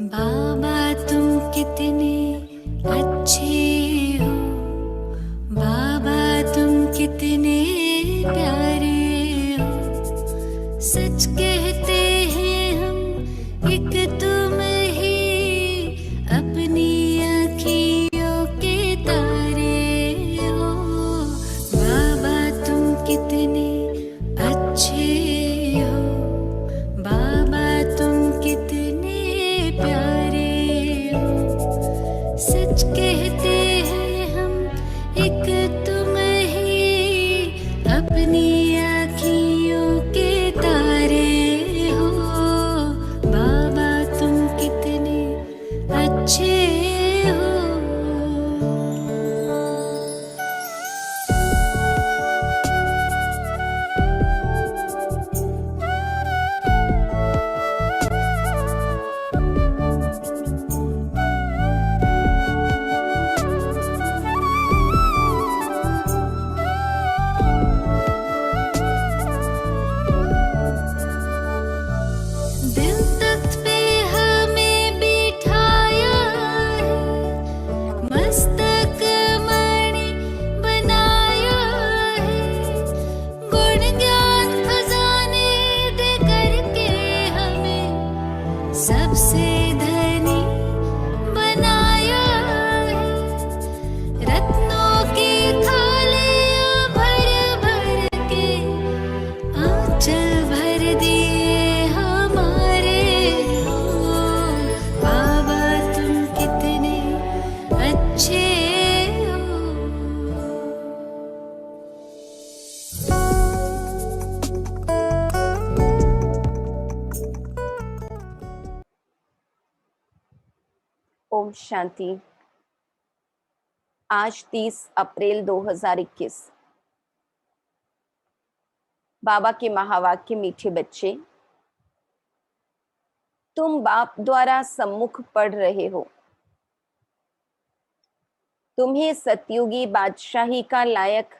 बाबा तुम कितने अच्छे हो, बाबा तुम कितने प्यारे हो। सच कहते हैं हम एक तुम ही अपनी आँखियों के तारे हो। बाबा तुम कितने अच्छे हो, बाबा तुम कितने प्यारे हो। सच कहते हैं हम एक तुम ही अपनी आँखियों के तारे हो। बाबा तुम कितने अच्छे हो। दिल तख्त पे हमें बिठाया है, मस्तक मणि बनाया है। गुण ज्ञान खजाने दे करके हमें सबसे धनी बनाया है। रत्नों की थालियां भर भर के आंचल भर दिए हमारे हो। बाबा तुम कितने अच्छे हो। ओम शांति। आज 30 अप्रैल 2021। बाबा के महावाक्य। मीठे बच्चे, तुम बाप द्वारा सम्मुख पढ़ रहे हो। तुम्हें सतयुगी बादशाही का लायक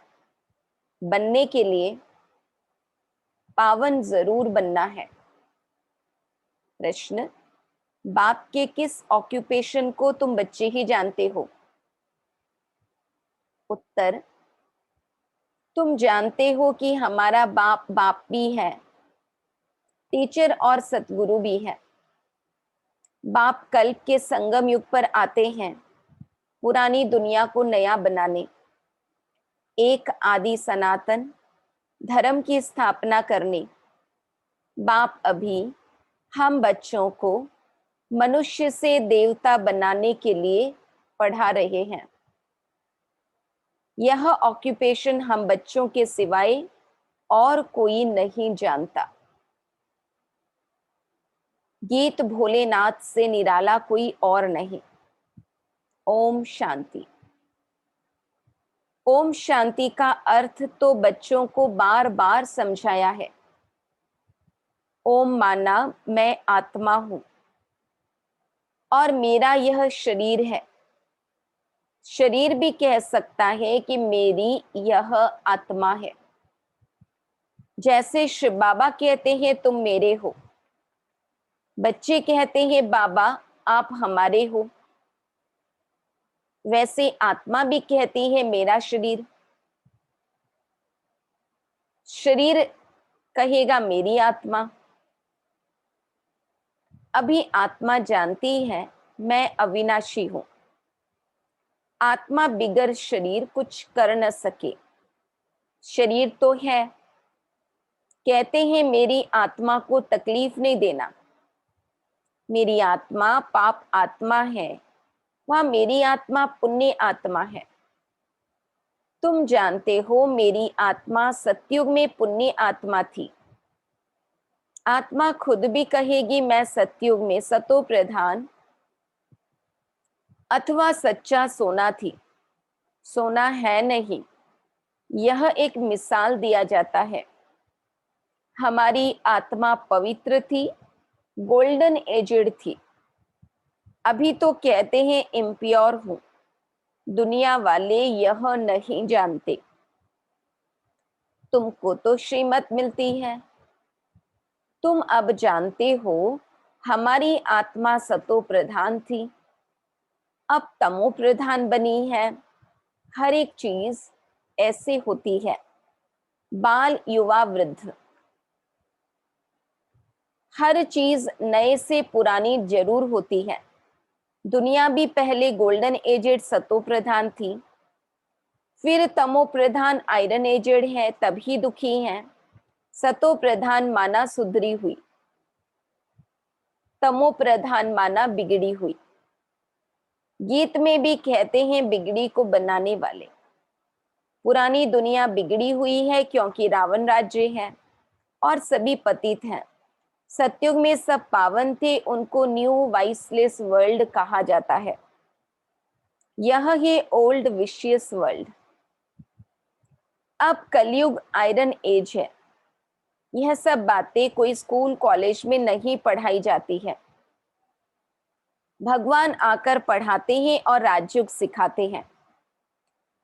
बनने के लिए पावन जरूर बनना है। प्रश्न, बाप के किस ऑक्यूपेशन को तुम बच्चे ही जानते हो? उत्तर, तुम जानते हो कि हमारा बाप बाप भी है, टीचर और सतगुरु भी है। बाप कल्प के संगम युग पर आते हैं, पुरानी दुनिया को नया बनाने, एक आदि सनातन धर्म की स्थापना करने। बाप अभी हम बच्चों को मनुष्य से देवता बनाने के लिए पढ़ा रहे हैं। यह ऑक्यूपेशन हम बच्चों के सिवाय और कोई नहीं जानता। गीत भोलेनाथ से निराला कोई और नहीं। ओम शांति। ओम शांति का अर्थ तो बच्चों को बार बार समझाया है। ओम माना मैं आत्मा हूं और मेरा यह शरीर है। शरीर भी कह सकता है कि मेरी यह आत्मा है। जैसे शिव बाबा कहते हैं तुम मेरे हो, बच्चे कहते हैं बाबा आप हमारे हो, वैसे आत्मा भी कहती है मेरा शरीर। शरीर कहेगा मेरी आत्मा। अभी आत्मा जानती है मैं अविनाशी हूं। आत्मा बिगर शरीर कुछ कर न सके। शरीर तो है, कहते हैं मेरी आत्मा को तकलीफ नहीं देना। मेरी आत्मा पाप आत्मा है, वह मेरी आत्मा पुण्य आत्मा है। तुम जानते हो मेरी आत्मा सतयुग में पुण्य आत्मा थी। आत्मा खुद भी कहेगी मैं सतयुग में सतो प्रधान अथवा सच्चा सोना थी। सोना है नहीं, यह एक मिसाल दिया जाता है। हमारी आत्मा पवित्र थी, गोल्डन एजेड थी। अभी तो कहते हैं इम्प्योर हूं। दुनिया वाले यह नहीं जानते। तुमको तो श्रीमत मिलती है। तुम अब जानते हो हमारी आत्मा सतो प्रधान थी, अब तमो प्रधान बनी है। हर एक चीज ऐसे होती है, बाल युवा वृद्ध, हर चीज नए से पुरानी जरूर होती है। दुनिया भी पहले गोल्डन एजेड सतो प्रधान थी, फिर तमो प्रधान आयरन एजेड है, तभी दुखी है। सतो प्रधान माना सुधरी हुई, तमो प्रधान माना बिगड़ी हुई। गीत में भी कहते हैं बिगड़ी को बनाने वाले। पुरानी दुनिया बिगड़ी हुई है क्योंकि रावण राज्य है और सभी पतित हैं। सतयुग में सब पावन थे, उनको न्यू वाइसलेस वर्ल्ड कहा जाता है। यह है ओल्ड विशियस वर्ल्ड। अब कलयुग आयरन एज है। यह सब बातें कोई स्कूल कॉलेज में नहीं पढ़ाई जाती है। भगवान आकर पढ़ाते हैं और राजयोग सिखाते हैं।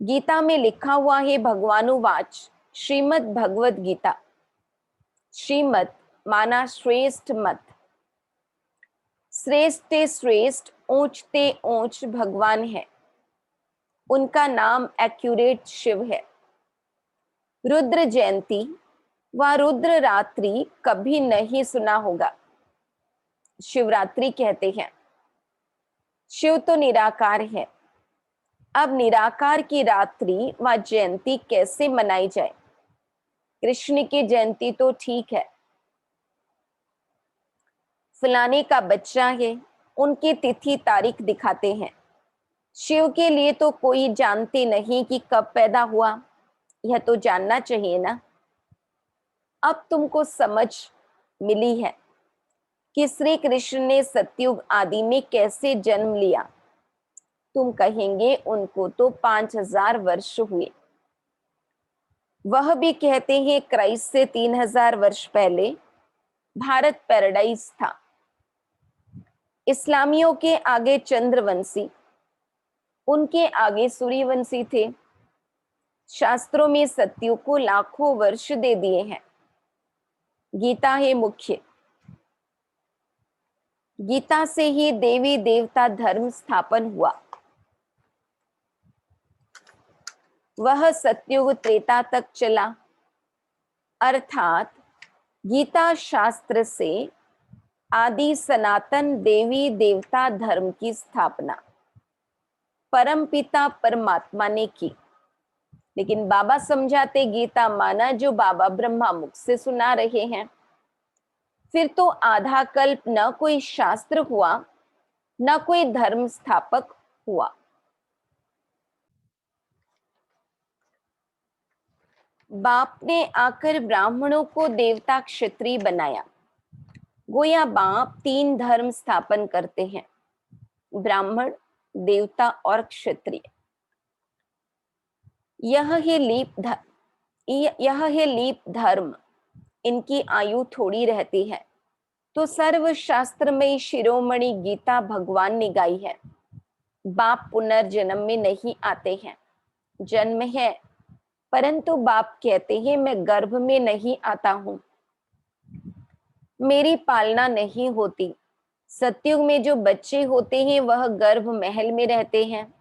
गीता में लिखा हुआ है, भगवानुवाच, श्रीमद् भगवद गीता। श्रीमद् माना श्रेष्ठ मत, श्रेष्ठ श्रेष्ठ, ऊंचते ऊंच भगवान है। उनका नाम एक्यूरेट शिव है। रुद्र जयंती व रुद्र रात्रि कभी नहीं सुना होगा, शिवरात्रि कहते हैं। शिव तो निराकार है। अब निराकार की रात्रि व जयंती कैसे मनाई जाए? कृष्ण की जयंती तो ठीक है, फलाने का बच्चा है, उनकी तिथि तारीख दिखाते हैं। शिव के लिए तो कोई जानते नहीं कि कब पैदा हुआ, यह तो जानना चाहिए ना। अब तुमको समझ मिली है कि श्री कृष्ण ने सतयुग आदि में कैसे जन्म लिया। तुम कहेंगे उनको तो 5000 वर्ष हुए। वह भी कहते हैं क्राइस्ट से 3000 वर्ष पहले भारत पैराडाइज था। इस्लामियों के आगे चंद्रवंशी, उनके आगे सूर्यवंशी थे। शास्त्रों में सतयुग को लाखों वर्ष दे दिए हैं। गीता है मुख्य। गीता से ही देवी देवता धर्म स्थापन हुआ। वह सतयुग त्रेता तक चला, अर्थात गीता शास्त्र से आदि सनातन देवी देवता धर्म की स्थापना परमपिता परमात्मा ने की। लेकिन बाबा समझाते गीता माना जो बाबा ब्रह्मा मुख से सुना रहे हैं। फिर तो आधा कल्प न कोई शास्त्र हुआ, न कोई धर्म स्थापक हुआ। बाप ने आकर ब्राह्मणों को देवता क्षत्रिय बनाया। गोया बाप 3 धर्म स्थापन करते हैं, ब्राह्मण, देवता और क्षत्रिय। यह है लीप धर्म। इनकी आयु थोड़ी रहती है। तो सर्वशास्त्र में शिरोमणि गीता भगवान ने गाई है। बाप पुनर्जन्म में नहीं आते हैं, जन्म है, परंतु बाप कहते हैं मैं गर्भ में नहीं आता हूं, मेरी पालना नहीं होती। सतयुग में जो बच्चे होते हैं वह गर्भ महल में रहते हैं।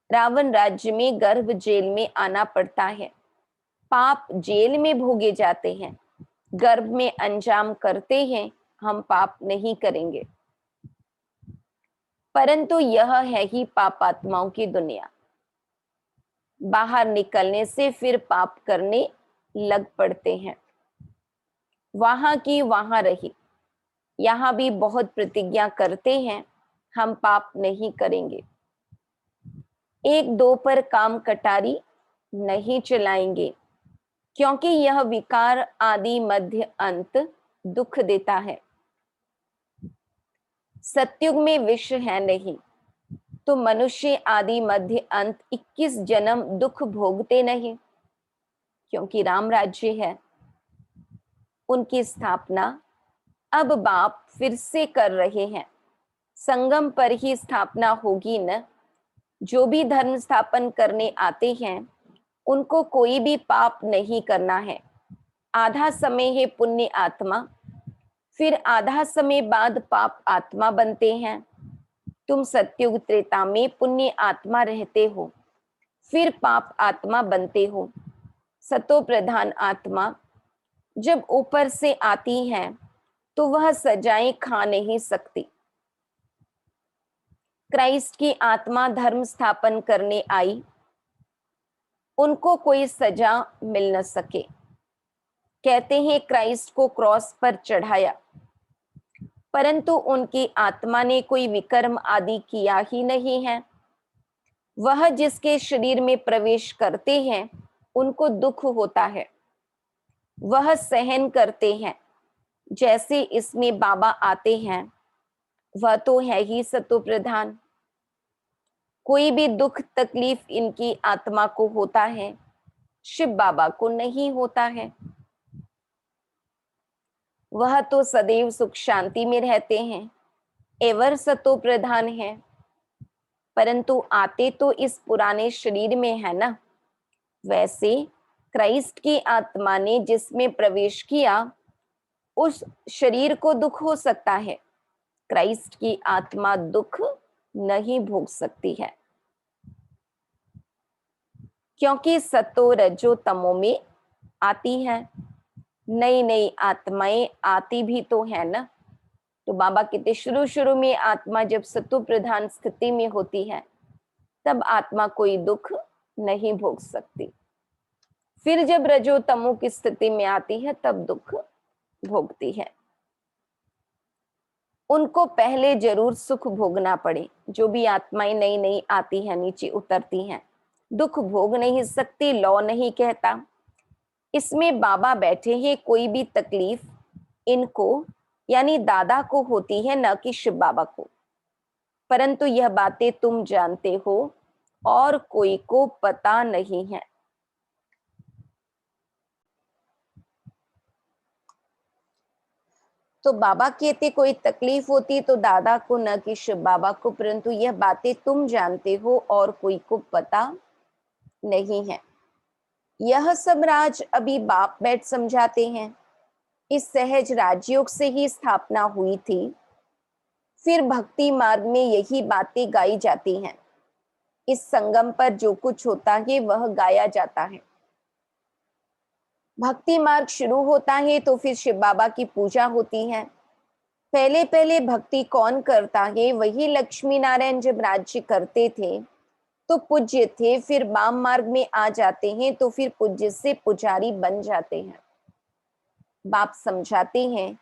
रावण राज्य में गर्भ जेल में आना पड़ता है। पाप जेल में भोगे जाते हैं, गर्भ में अंजाम करते हैं। हम पाप नहीं करेंगे, परंतु यह है ही पापात्माओं की दुनिया। बाहर निकलने से फिर पाप करने लग पड़ते हैं। वहां की वहां रही। यहां भी बहुत प्रतिज्ञा करते हैं हम पाप नहीं करेंगे। 1-2 पर काम कटारी नहीं चलाएंगे, क्योंकि यह विकार आदि मध्य अंत दुख देता है। सतयुग में विष है नहीं, तो मनुष्य आदि मध्य अंत 21 जन्म दुख भोगते नहीं, क्योंकि राम राज्य है। उनकी स्थापना अब बाप फिर से कर रहे हैं। संगम पर ही स्थापना होगी न। जो भी धर्म स्थापन करने आते हैं उनको कोई भी पाप नहीं करना है। आधा समय है पुण्य आत्मा, फिर आधा समय बाद पाप आत्मा बनते हैं। तुम सत्युग त्रेता में पुण्य आत्मा रहते हो, फिर पाप आत्मा बनते हो। सतो प्रधान आत्मा जब ऊपर से आती है तो वह सजाएं खा नहीं सकती। क्राइस्ट की आत्मा धर्म स्थापन करने आई, उनको कोई सजा मिल न सके। कहते हैं क्राइस्ट को क्रॉस पर चढ़ाया, परंतु उनकी आत्मा ने कोई विकर्म आदि किया ही नहीं है। वह जिसके शरीर में प्रवेश करते हैं उनको दुख होता है, वह सहन करते हैं। जैसे इसमें बाबा आते हैं, वह तो है ही सतो प्रधान। कोई भी दुख तकलीफ इनकी आत्मा को होता है, शिव बाबा को नहीं होता है। वह तो सदैव सुख शांति में रहते हैं, एवर सतो प्रधान है। परंतु आते तो इस पुराने शरीर में है ना। वैसे क्राइस्ट की आत्मा ने जिसमें प्रवेश किया उस शरीर को दुख हो सकता है, क्राइस्ट की आत्मा दुख नहीं भोग सकती है, क्योंकि सतो रजो तमो में आती है। नई नई आत्माएं आती भी तो है ना। तो बाबा कहते शुरू शुरू में आत्मा जब सतो प्रधान स्थिति में होती है तब आत्मा कोई दुख नहीं भोग सकती। फिर जब रजो तमो की स्थिति में आती है तब दुख भोगती है। उनको पहले जरूर सुख भोगना पड़े। जो भी आत्माएं नई नई आती है, नीचे उतरती हैं, दुख भोग नहीं सकती, लौ नहीं कहता। इसमें बाबा बैठे हैं, कोई भी तकलीफ इनको यानी दादा को होती है, न कि शिव बाबा को। परंतु यह बातें तुम जानते हो और कोई को पता नहीं है। तो बाबा कहते कोई तकलीफ होती तो दादा को, न कि शिव बाबा को, परंतु यह बातें तुम जानते हो और कोई को पता नहीं है। यह सब राज अभी बाप बैठ समझाते हैं। इस सहज राजयोग से ही स्थापना हुई थी। फिर भक्ति मार्ग में यही बातें गाई जाती हैं। इस संगम पर जो कुछ होता है वह गाया जाता है। भक्ति मार्ग शुरू होता है तो फिर शिव बाबा की पूजा होती है। पहले पहले भक्ति कौन करता है? वही लक्ष्मी नारायण जब राज्य करते थे तो पूज्य थे, फिर वाम मार्ग में आ जाते हैं तो फिर पूज्य से पुजारी बन जाते हैं। बाप समझाते हैं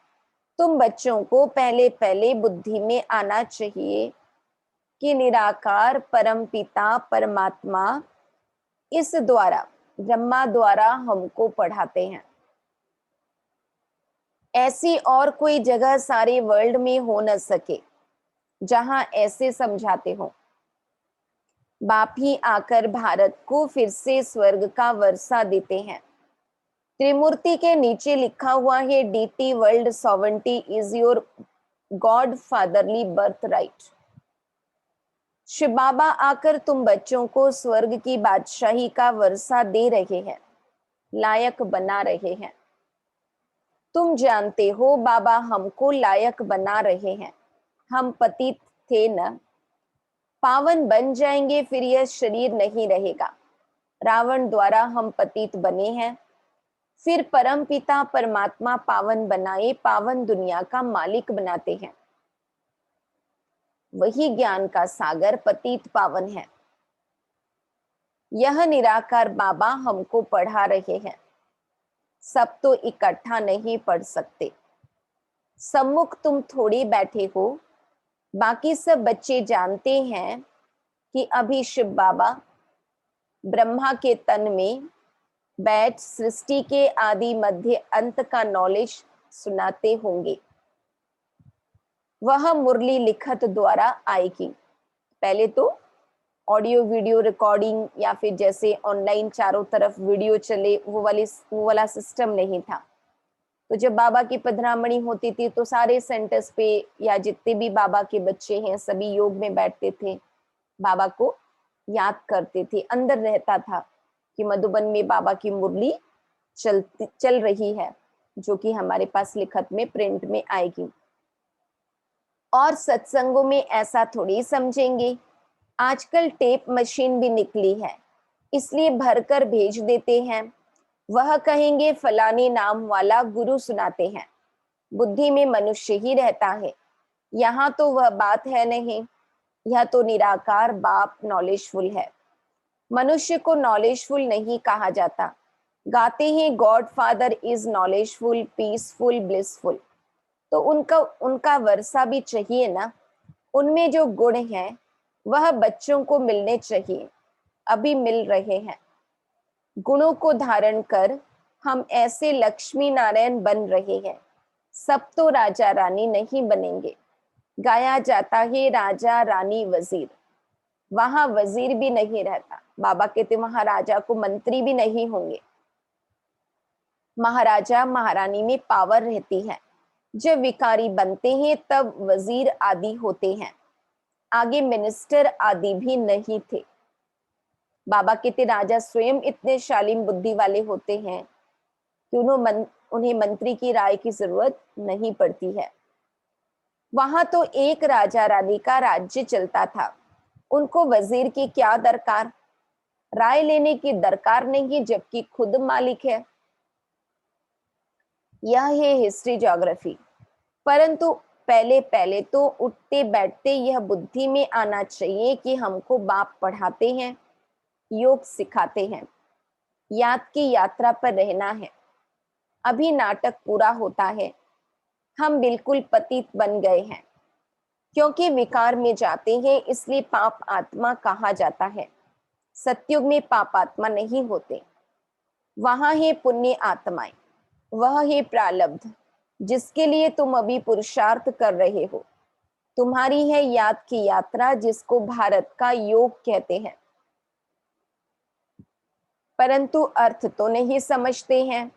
तुम बच्चों को पहले पहले बुद्धि में आना चाहिए कि निराकार परम पिता परमात्मा इस द्वारा, ब्रह्मा द्वारा हमको पढ़ाते हैं। ऐसी और कोई जगह सारे वर्ल्ड में हो न सके जहां ऐसे समझाते हो। बाप ही आकर भारत को फिर से स्वर्ग का वर्षा देते हैं। त्रिमूर्ति के नीचे लिखा हुआ है deity world sovereignty is your godfatherly birthright. Shiv Baba आकर तुम बच्चों को स्वर्ग की बादशाही का वर्षा दे रहे हैं, लायक बना रहे हैं। तुम जानते हो बाबा हमको लायक बना रहे हैं। हम पतित थे न, पावन बन जाएंगे, फिर यह शरीर नहीं रहेगा। रावण द्वारा हम पतित बने हैं, फिर परम पिता परमात्मा पावन बनाए, पावन दुनिया का मालिक बनाते हैं। वही ज्ञान का सागर पतित पावन है। यह निराकार बाबा हमको पढ़ा रहे हैं। सब तो इकट्ठा नहीं पढ़ सकते। सम्मुख तुम थोड़ी बैठे हो, बाकी सब बच्चे जानते हैं कि अभी शिव बाबा ब्रह्मा के तन में बैठ सृष्टि के आदि मध्य अंत का नॉलेज सुनाते होंगे। वह मुरली लिखत द्वारा आएगी। पहले तो ऑडियो वीडियो रिकॉर्डिंग या फिर जैसे ऑनलाइन चारों तरफ वीडियो चले वो वाला सिस्टम नहीं था। तो जब बाबा की पधरामणी होती थी तो सारे सेंटर्स पे या जितने भी बाबा के बच्चे हैं सभी योग में बैठते थे, बाबा को याद करते थे। अंदर रहता था कि मधुबन में बाबा की मुरली चल रही है। जो कि हमारे पास लिखत में प्रिंट में आएगी। और सत्संगों में ऐसा थोड़ी समझेंगे, आजकल टेप मशीन भी निकली है, इसलिए भरकर भेज देते हैं। वह कहेंगे फलाने नाम वाला गुरु सुनाते हैं, बुद्धि में मनुष्य ही रहता है। यहाँ तो वह बात है नहीं, यह तो निराकार बाप नॉलेजफुल है। मनुष्य को नॉलेजफुल नहीं कहा जाता। गाते हैं God father is knowledgeful, peaceful, blissful, तो उनका वर्षा भी चाहिए ना। उनमें जो गुण हैं वह बच्चों को मिलने चाहिए, अभी मिल रहे हैं। गुणों को धारण कर हम ऐसे लक्ष्मी नारायण बन रहे हैं। सब तो राजा रानी नहीं बनेंगे। गाया जाता है राजा रानी वजीर, वहां वजीर भी नहीं रहता। बाबा कहते वहां राजा को मंत्री भी नहीं होंगे। महाराजा महारानी में पावर रहती है। जब विकारी बनते हैं तब वजीर आदि होते हैं, आगे मिनिस्टर आदि भी नहीं थे। बाबा कहते राजा स्वयं इतने शालीन बुद्धि वाले होते हैं कि उन्हें मंत्री की राय की जरूरत नहीं पड़ती है। वहां तो एक राजा रानी का राज्य चलता था, उनको वजीर की क्या दरकार, राय लेने की दरकार नहीं, जबकि खुद मालिक है। यह है हिस्ट्री ज्योग्राफी। परंतु पहले पहले तो उठते बैठते यह बुद्धि में आना चाहिए कि हमको बाप पढ़ाते हैं, योग सिखाते हैं, याद की यात्रा पर रहना है। अभी नाटक पूरा होता है, हम बिल्कुल पतित बन गए हैं, क्योंकि विकार में जाते हैं इसलिए पाप आत्मा कहा जाता है। सतयुग में पाप आत्मा नहीं होते, वहां है पुण्य आत्माएं, वह है प्रारब्ध जिसके लिए तुम अभी पुरुषार्थ कर रहे हो। तुम्हारी है याद की यात्रा जिसको भारत का योग कहते हैं। परंतु अर्थ तो नहीं समझते हैं।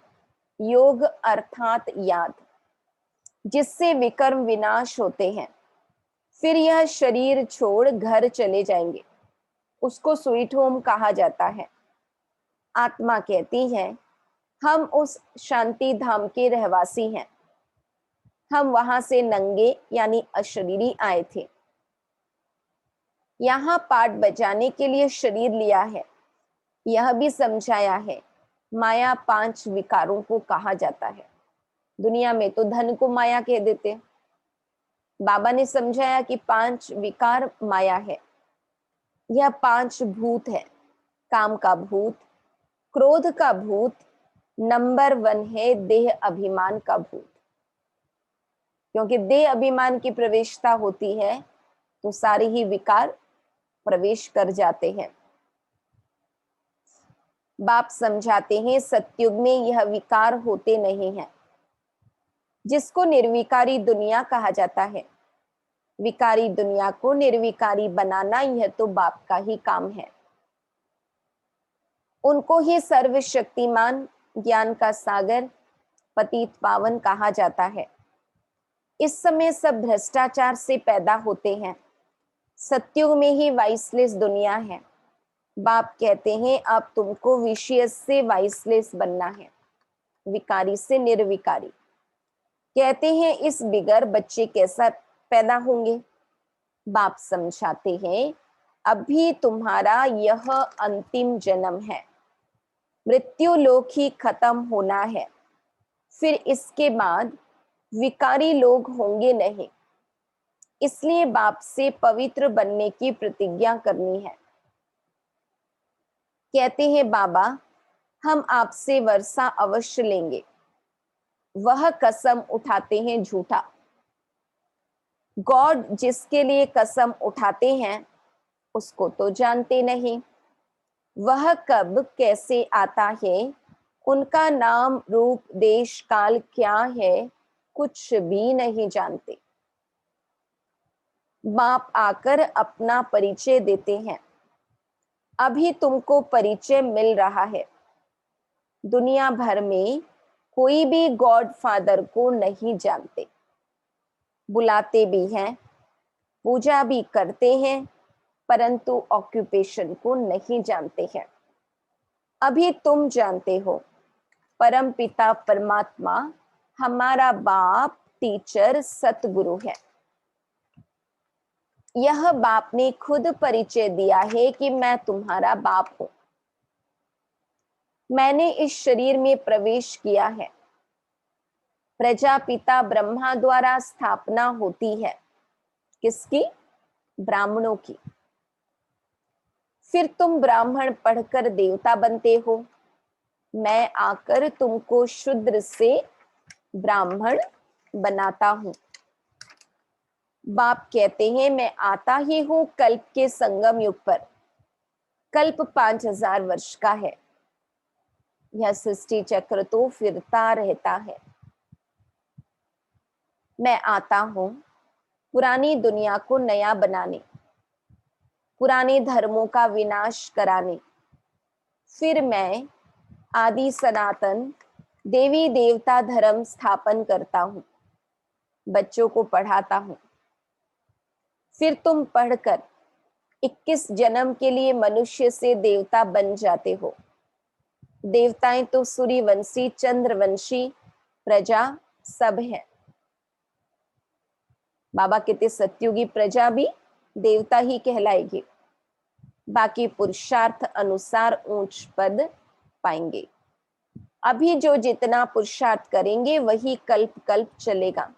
योग अर्थात याद, जिससे विकर्म विनाश होते हैं। फिर यह शरीर छोड़ घर चले जाएंगे, उसको स्वीट होम कहा जाता है। आत्मा कहती है हम उस शांति धाम के रहवासी हैं, हम वहां से नंगे यानी अशरीरी आए थे। यहाँ पाठ बजाने के लिए शरीर लिया है। यह भी समझाया है माया 5 विकारों को कहा जाता है। दुनिया में तो धन को माया कह देते, बाबा ने समझाया कि 5 विकार माया है। यह 5 भूत है, काम का भूत, क्रोध का भूत, नंबर 1 है देह अभिमान का भूत। क्योंकि देह अभिमान की प्रवेशता होती है तो सारे ही विकार प्रवेश कर जाते हैं। बाप समझाते हैं सतयुग में यह विकार होते नहीं हैं, जिसको निर्विकारी दुनिया कहा जाता है। विकारी दुनिया को निर्विकारी बनाना यह तो बाप का ही काम है। उनको ही सर्वशक्तिमान, ज्ञान का सागर, पतित पावन कहा जाता है। इस समय सब भ्रष्टाचार से पैदा होते हैं। सतयुग में ही वाइसलेस दुनिया है। बाप कहते हैं अब तुमको विशियस से वाइसलेस बनना है, विकारी से निर्विकारी। कहते हैं इस बिगर बच्चे कैसा पैदा होंगे। बाप समझाते हैं अभी तुम्हारा यह अंतिम जन्म है, मृत्यु लोक ही खत्म होना है, फिर इसके बाद विकारी लोग होंगे नहीं। इसलिए बाप से पवित्र बनने की प्रतिज्ञा करनी है। कहते हैं बाबा हम आपसे वर्षा अवश्य लेंगे। वह कसम उठाते हैं झूठा। गॉड जिसके लिए कसम उठाते हैं उसको तो जानते नहीं। वह कब कैसे आता है, उनका नाम रूप देश काल क्या है, कुछ भी नहीं जानते। बाप आकर अपना परिचय देते हैं। अभी तुमको परिचय मिल रहा है। दुनिया भर में कोई भी गॉड फादर को नहीं जानते। बुलाते भी हैं, पूजा भी करते हैं, परंतु ऑक्यूपेशन को नहीं जानते हैं। अभी तुम जानते हो परम पिता परमात्मा हमारा बाप टीचर सतगुरु है। यह बाप ने खुद परिचय दिया है कि मैं तुम्हारा बाप हूं। मैंने इस शरीर में प्रवेश किया है। प्रजापिता ब्रह्मा द्वारा स्थापना होती है। किसकी? ब्राह्मणों की। फिर तुम ब्राह्मण पढ़कर देवता बनते हो। मैं आकर तुमको शूद्र से ब्राह्मण बनाता हूं। बाप कहते हैं मैं आता ही हूं कल्प के संगम युग पर। कल्प 5000 वर्ष का है। यह सृष्टि चक्र तो फिरता रहता है। मैं आता हूं पुरानी दुनिया को नया बनाने, पुराने धर्मों का विनाश कराने। फिर मैं आदि सनातन देवी देवता धर्म स्थापन करता हूं, बच्चों को पढ़ाता हूं। फिर तुम पढ़कर 21 जन्म के लिए मनुष्य से देवता बन जाते हो। देवताएं तो सूर्यवंशी, चंद्रवंशी प्रजा सब है। बाबा कहते सत्युगी प्रजा भी देवता ही कहलाएगी। बाकी पुरुषार्थ अनुसार ऊंच पद पाएंगे। अभी जो जितना पुरुषार्थ करेंगे वही कल्प कल्प चलेगा।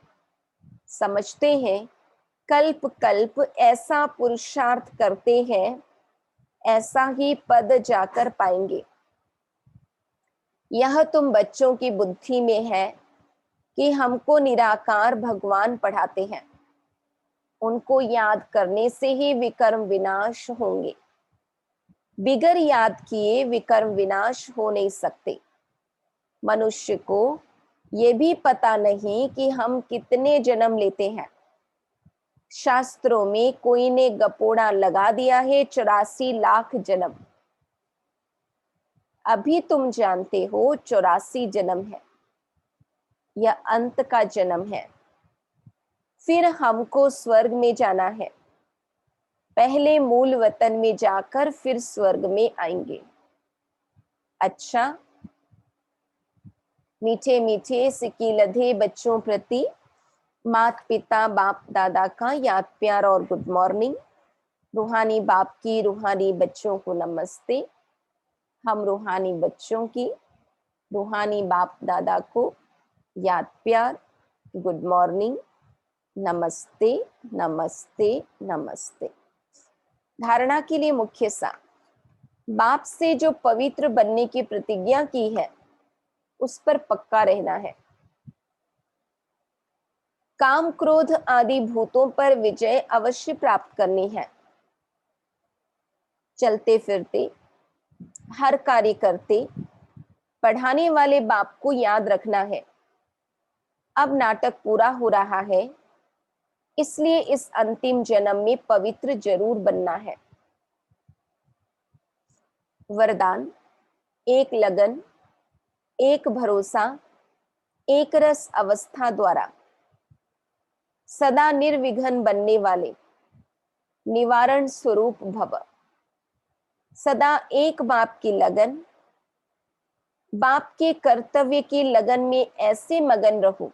समझते हैं कल्प कल्प ऐसा पुरुषार्थ करते हैं, ऐसा ही पद जाकर पाएंगे। यह तुम बच्चों की बुद्धि में है कि हमको निराकार भगवान पढ़ाते हैं। उनको याद करने से ही विकर्म विनाश होंगे। बिगर याद किए विकर्म विनाश हो नहीं सकते। मनुष्य को ये भी पता नहीं कि हम कितने जन्म लेते हैं। शास्त्रों में कोई ने गपोड़ा लगा दिया है 84 लाख जन्म। अभी तुम जानते हो 84 जन्म है। यह अंत का जन्म है। फिर हमको स्वर्ग में जाना है। पहले मूल वतन में जाकर फिर स्वर्ग में आएंगे। अच्छा, मीठे मीठे सिक्की लधे बच्चों प्रति माता पिता बाप दादा का याद प्यार और गुड मॉर्निंग। रूहानी बाप की रूहानी बच्चों को नमस्ते। हम रूहानी बच्चों की रूहानी बाप दादा को याद प्यार, गुड मॉर्निंग, नमस्ते नमस्ते नमस्ते। धारणा के लिए मुख्य सार, बाप से जो पवित्र बनने की प्रतिज्ञा की है उस पर पक्का रहना है। काम क्रोध आदि भूतों पर विजय अवश्य प्राप्त करनी है। चलते फिरते हर कार्य करते पढ़ाने वाले बाप को याद रखना है। अब नाटक पूरा हो रहा है, इसलिए इस अंतिम जन्म में पवित्र जरूर बनना है। वरदान, एक लगन, एक भरोसा, एक रस अवस्था द्वारा सदा निर्विघ्न बनने वाले निवारण स्वरूप भव। सदा एक बाप की लगन, बाप के कर्तव्य की लगन में ऐसे मगन रहो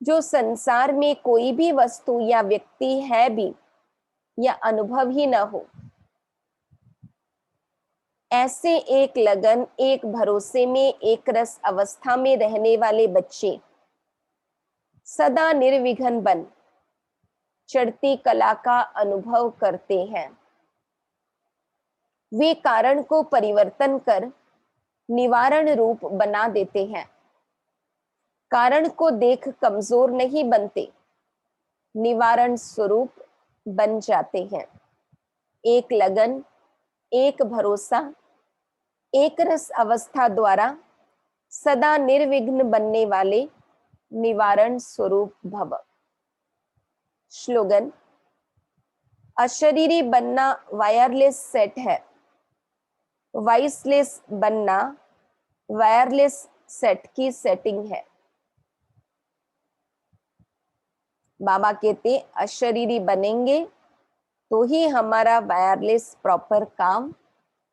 जो संसार में कोई भी वस्तु या व्यक्ति है भी या अनुभव ही न हो। ऐसे एक लगन, एक भरोसे में, एक रस अवस्था में रहने वाले बच्चे सदा निर्विघ्न बन चढ़ती कला का अनुभव करते हैं। वे कारण को परिवर्तन कर निवारण रूप बना देते हैं। कारण को देख कमजोर नहीं बनते, निवारण स्वरूप बन जाते हैं। एक लगन, एक भरोसा, एक रस अवस्था द्वारा सदा निर्विघ्न बनने वाले निवारण स्वरूप भव। स्लोगन, अशरीरी बनना वायरलेस सेट है, वॉइसलेस बनना वायरलेस सेट की सेटिंग है। बाबा कहते अशरीरी बनेंगे तो ही हमारा वायरलेस प्रॉपर काम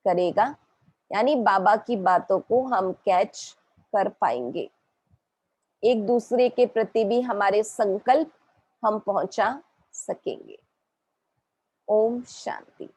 करेगा, यानी बाबा की बातों को हम कैच कर पाएंगे। एक दूसरे के प्रति भी हमारे संकल्प हम पहुंचा सकेंगे। ओम शांति।